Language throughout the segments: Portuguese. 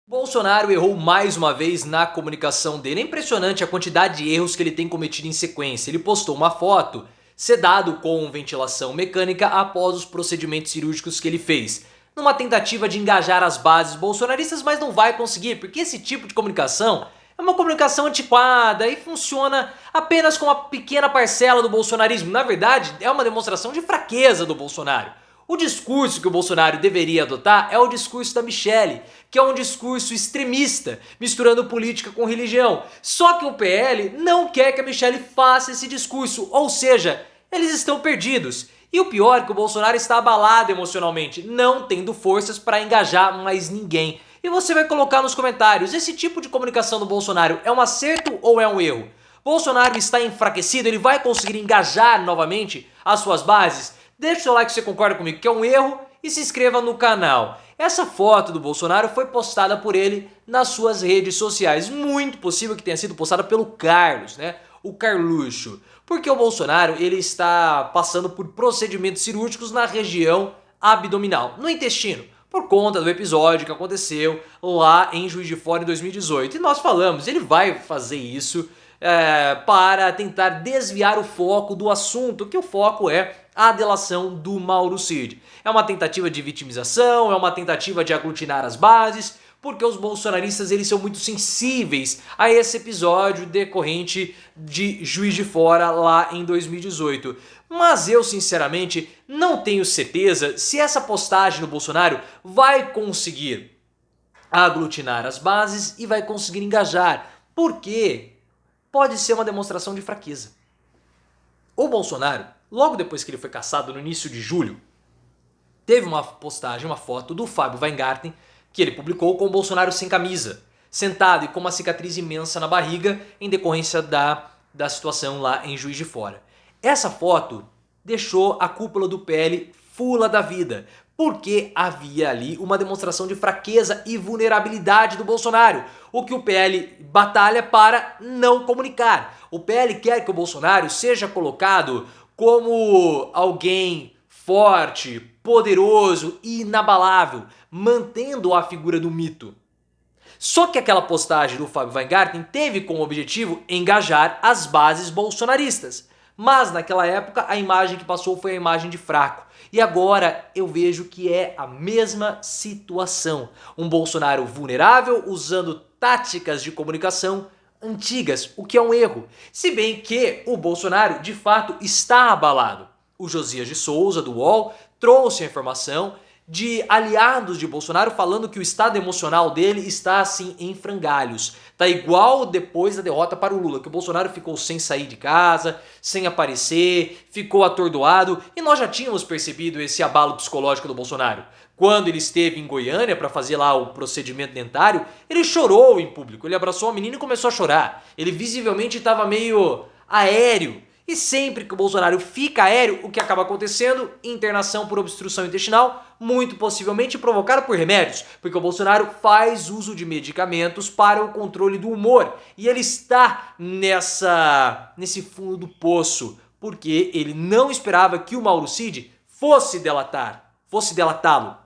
Bolsonaro errou mais uma vez na comunicação dele. É impressionante a quantidade de erros que ele tem cometido em sequência. Ele postou uma foto sedado com ventilação mecânica após os procedimentos cirúrgicos que ele fez, numa tentativa de engajar as bases bolsonaristas, mas não vai conseguir, porque esse tipo de comunicação é uma comunicação antiquada e funciona apenas com uma pequena parcela do bolsonarismo. Na verdade, é uma demonstração de fraqueza do Bolsonaro. O discurso que o Bolsonaro deveria adotar é o discurso da Michelle, que é um discurso extremista, misturando política com religião. Só que o PL não quer que a Michelle faça esse discurso, ou seja, eles estão perdidos. E o pior é que o Bolsonaro está abalado emocionalmente, não tendo forças para engajar mais ninguém. E você vai colocar nos comentários, esse tipo de comunicação do Bolsonaro é um acerto ou é um erro? Bolsonaro está enfraquecido, ele vai conseguir engajar novamente as suas bases? Deixa o seu like se você concorda comigo que é um erro e se inscreva no canal. Essa foto do Bolsonaro foi postada por ele nas suas redes sociais. Muito possível que tenha sido postada pelo Carlos, né? O Carluxo. Porque o Bolsonaro ele está passando por procedimentos cirúrgicos na região abdominal, no intestino, por conta do episódio que aconteceu lá em Juiz de Fora em 2018. E nós falamos, ele vai fazer isso para tentar desviar o foco do assunto, que o foco é a delação do Mauro Cid. É uma tentativa de vitimização, é uma tentativa de aglutinar as bases, porque os bolsonaristas eles são muito sensíveis a esse episódio decorrente de Juiz de Fora lá em 2018. Mas eu sinceramente não tenho certeza se essa postagem do Bolsonaro vai conseguir aglutinar as bases e vai conseguir engajar, porque pode ser uma demonstração de fraqueza. O Bolsonaro, logo depois que ele foi cassado no início de julho, teve uma postagem, uma foto do Fábio Weingarten, que ele publicou com o Bolsonaro sem camisa, sentado e com uma cicatriz imensa na barriga em decorrência da situação lá em Juiz de Fora. Essa foto deixou a cúpula do PL fula da vida, porque havia ali uma demonstração de fraqueza e vulnerabilidade do Bolsonaro, o que o PL batalha para não comunicar. O PL quer que o Bolsonaro seja colocado como alguém forte, poderoso e inabalável, mantendo a figura do mito. Só que aquela postagem do Fábio Weingarten teve como objetivo engajar as bases bolsonaristas. Mas naquela época a imagem que passou foi a imagem de fraco. E agora eu vejo que é a mesma situação. Um Bolsonaro vulnerável usando táticas de comunicação antigas, o que é um erro. Se bem que o Bolsonaro de fato está abalado. O Josias de Souza, do UOL, trouxe a informação de aliados de Bolsonaro falando que o estado emocional dele está assim em frangalhos. Tá igual depois da derrota para o Lula, que o Bolsonaro ficou sem sair de casa, sem aparecer, ficou atordoado, e nós já tínhamos percebido esse abalo psicológico do Bolsonaro. Quando ele esteve em Goiânia para fazer lá o procedimento dentário, ele chorou em público, ele abraçou a menina e começou a chorar. Ele visivelmente estava meio aéreo. E sempre que o Bolsonaro fica aéreo, o que acaba acontecendo? Internação por obstrução intestinal, muito possivelmente provocada por remédios, porque o Bolsonaro faz uso de medicamentos para o controle do humor. E ele está nesse fundo do poço, porque ele não esperava que o Mauro Cid fosse delatá-lo.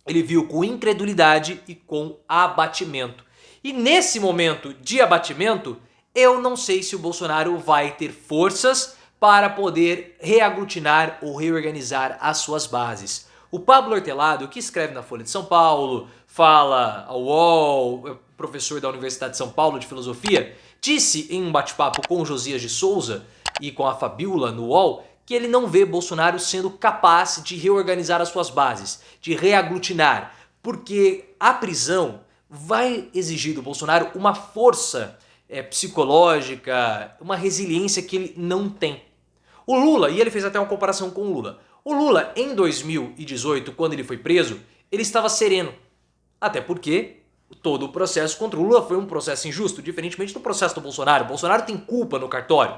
Ele viu com incredulidade e com abatimento. E nesse momento de abatimento, eu não sei se o Bolsonaro vai ter forças para poder reaglutinar ou reorganizar as suas bases. O Pablo Hortelado, que escreve na Folha de São Paulo, fala ao UOL, professor da Universidade de São Paulo de Filosofia, disse em um bate-papo com o Josias de Souza e com a Fabiola no UOL que ele não vê Bolsonaro sendo capaz de reorganizar as suas bases, de reaglutinar, porque a prisão vai exigir do Bolsonaro uma força psicológica, uma resiliência que ele não tem. O Lula, e ele fez até uma comparação com o Lula, em 2018, quando ele foi preso, ele estava sereno. Até porque todo o processo contra o Lula foi um processo injusto, diferentemente do processo do Bolsonaro. O Bolsonaro tem culpa no cartório.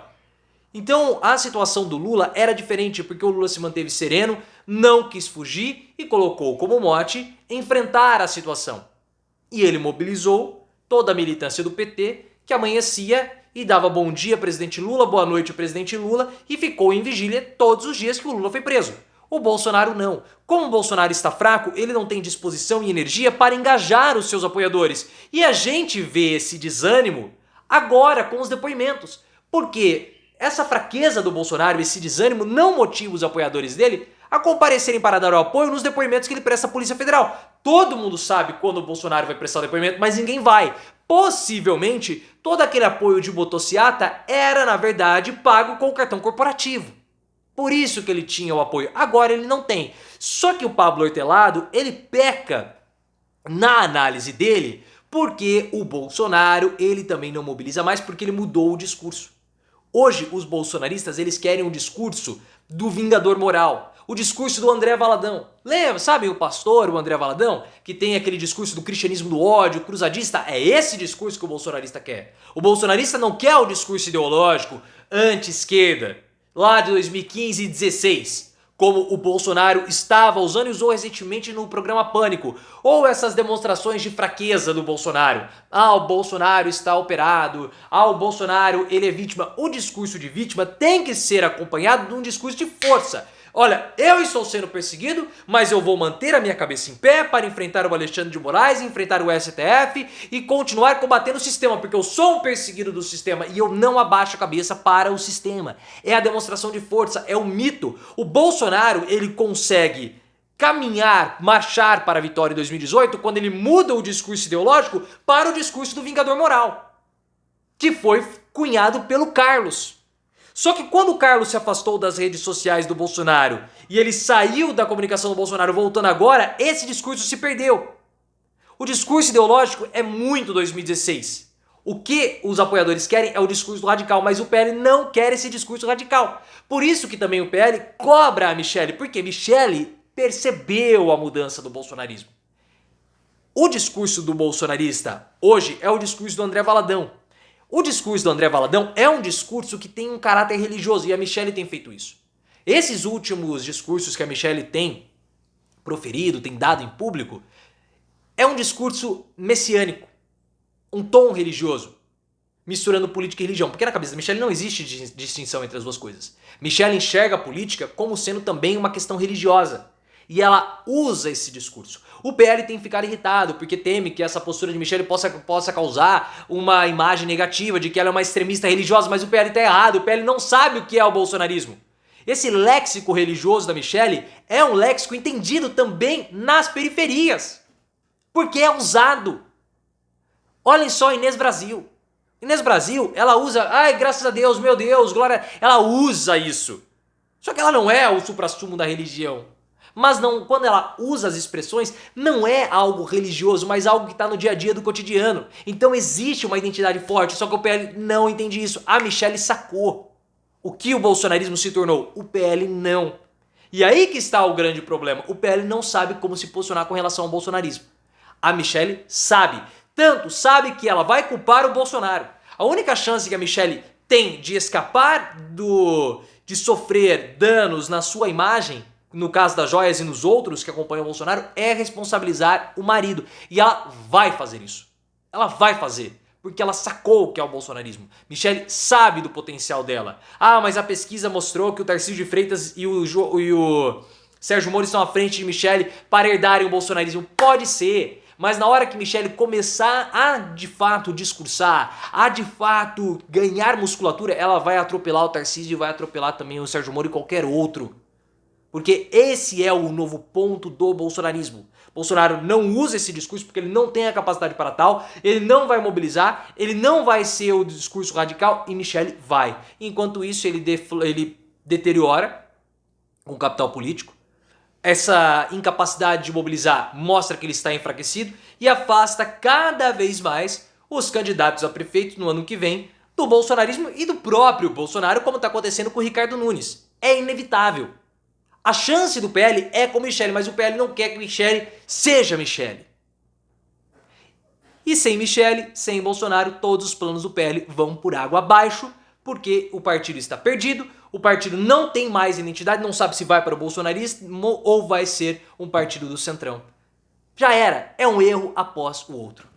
Então a situação do Lula era diferente, porque o Lula se manteve sereno, não quis fugir e colocou como mote enfrentar a situação. E ele mobilizou toda a militância do PT, que amanhecia e dava bom dia presidente Lula, boa noite presidente Lula, e ficou em vigília todos os dias que o Lula foi preso. O Bolsonaro não. Como o Bolsonaro está fraco, ele não tem disposição e energia para engajar os seus apoiadores. E a gente vê esse desânimo agora com os depoimentos. Porque essa fraqueza do Bolsonaro, esse desânimo, não motiva os apoiadores dele a comparecerem para dar o apoio nos depoimentos que ele presta à Polícia Federal. Todo mundo sabe quando o Bolsonaro vai prestar o depoimento, mas ninguém vai. Possivelmente, todo aquele apoio de motociata era, na verdade, pago com o cartão corporativo. Por isso que ele tinha o apoio. Agora ele não tem. Só que o Pablo Hortelado, ele peca na análise dele porque o Bolsonaro, ele também não mobiliza mais porque ele mudou o discurso. Hoje, os bolsonaristas, eles querem um discurso do vingador moral. O discurso do André Valadão. Lembra, sabe o pastor, o André Valadão? Que tem aquele discurso do cristianismo do ódio, cruzadista? É esse discurso que o bolsonarista quer. O bolsonarista não quer o discurso ideológico anti-esquerda, lá de 2015 e 2016. Como o Bolsonaro estava usando e usou recentemente no programa Pânico. Ou essas demonstrações de fraqueza do Bolsonaro. Ah, o Bolsonaro está operado. Ah, o Bolsonaro, ele é vítima. O discurso de vítima tem que ser acompanhado de um discurso de força. Olha, eu estou sendo perseguido, mas eu vou manter a minha cabeça em pé para enfrentar o Alexandre de Moraes, enfrentar o STF e continuar combatendo o sistema, porque eu sou um perseguido do sistema e eu não abaixo a cabeça para o sistema. É a demonstração de força, é o mito. O Bolsonaro, ele consegue caminhar, marchar para a vitória em 2018 quando ele muda o discurso ideológico para o discurso do vingador moral, que foi cunhado pelo Carlos. Só que quando o Carlos se afastou das redes sociais do Bolsonaro e ele saiu da comunicação do Bolsonaro voltando agora, esse discurso se perdeu. O discurso ideológico é muito 2016. O que os apoiadores querem é o discurso radical, mas o PL não quer esse discurso radical. Por isso que também o PL cobra a Michelle, porque Michelle percebeu a mudança do bolsonarismo. O discurso do bolsonarista hoje é o discurso do André Valadão. O discurso do André Valadão é um discurso que tem um caráter religioso e a Michelle tem feito isso. Esses últimos discursos que a Michelle tem proferido, tem dado em público, é um discurso messiânico, um tom religioso, misturando política e religião. Porque na cabeça da Michelle não existe distinção entre as duas coisas. Michelle enxerga a política como sendo também uma questão religiosa. E ela usa esse discurso. O PL tem ficado irritado porque teme que essa postura de Michelle possa causar uma imagem negativa de que ela é uma extremista religiosa, mas o PL está errado, o PL não sabe o que é o bolsonarismo. Esse léxico religioso da Michelle é um léxico entendido também nas periferias, porque é usado. Olhem só Inês Brasil. Inês Brasil, ela usa, ai, graças a Deus, meu Deus, glória, ela usa isso. Só que ela não é o suprassumo da religião. Mas não, quando ela usa as expressões, não é algo religioso, mas algo que está no dia a dia do cotidiano. Então existe uma identidade forte, só que o PL não entende isso. A Michelle sacou o que o bolsonarismo se tornou, o PL não. E aí que está o grande problema, o PL não sabe como se posicionar com relação ao bolsonarismo. A Michelle sabe, tanto sabe que ela vai culpar o Bolsonaro. A única chance que a Michelle tem de escapar de sofrer danos na sua imagem, no caso das joias e nos outros que acompanham o Bolsonaro, é responsabilizar o marido. E ela vai fazer isso. Ela vai fazer. Porque ela sacou o que é o bolsonarismo. Michelle sabe do potencial dela. Ah, mas a pesquisa mostrou que o Tarcísio de Freitas e o Sérgio Moro estão à frente de Michelle para herdarem o bolsonarismo. Pode ser. Mas na hora que Michelle começar a de fato discursar, a de fato ganhar musculatura, ela vai atropelar o Tarcísio e vai atropelar também o Sérgio Moro e qualquer outro. Porque esse é o novo ponto do bolsonarismo. Bolsonaro não usa esse discurso porque ele não tem a capacidade para tal, ele não vai mobilizar, ele não vai ser o discurso radical e Michelle vai. Enquanto isso, ele deteriora com o capital político. Essa incapacidade de mobilizar mostra que ele está enfraquecido e afasta cada vez mais os candidatos a prefeito no ano que vem do bolsonarismo e do próprio Bolsonaro, como está acontecendo com o Ricardo Nunes. É inevitável. A chance do PL é com Michelle, mas o PL não quer que Michelle seja Michelle. E sem Michelle, sem Bolsonaro, todos os planos do PL vão por água abaixo, porque o partido está perdido, o partido não tem mais identidade, não sabe se vai para o bolsonarismo ou vai ser um partido do centrão. Já era, é um erro após o outro.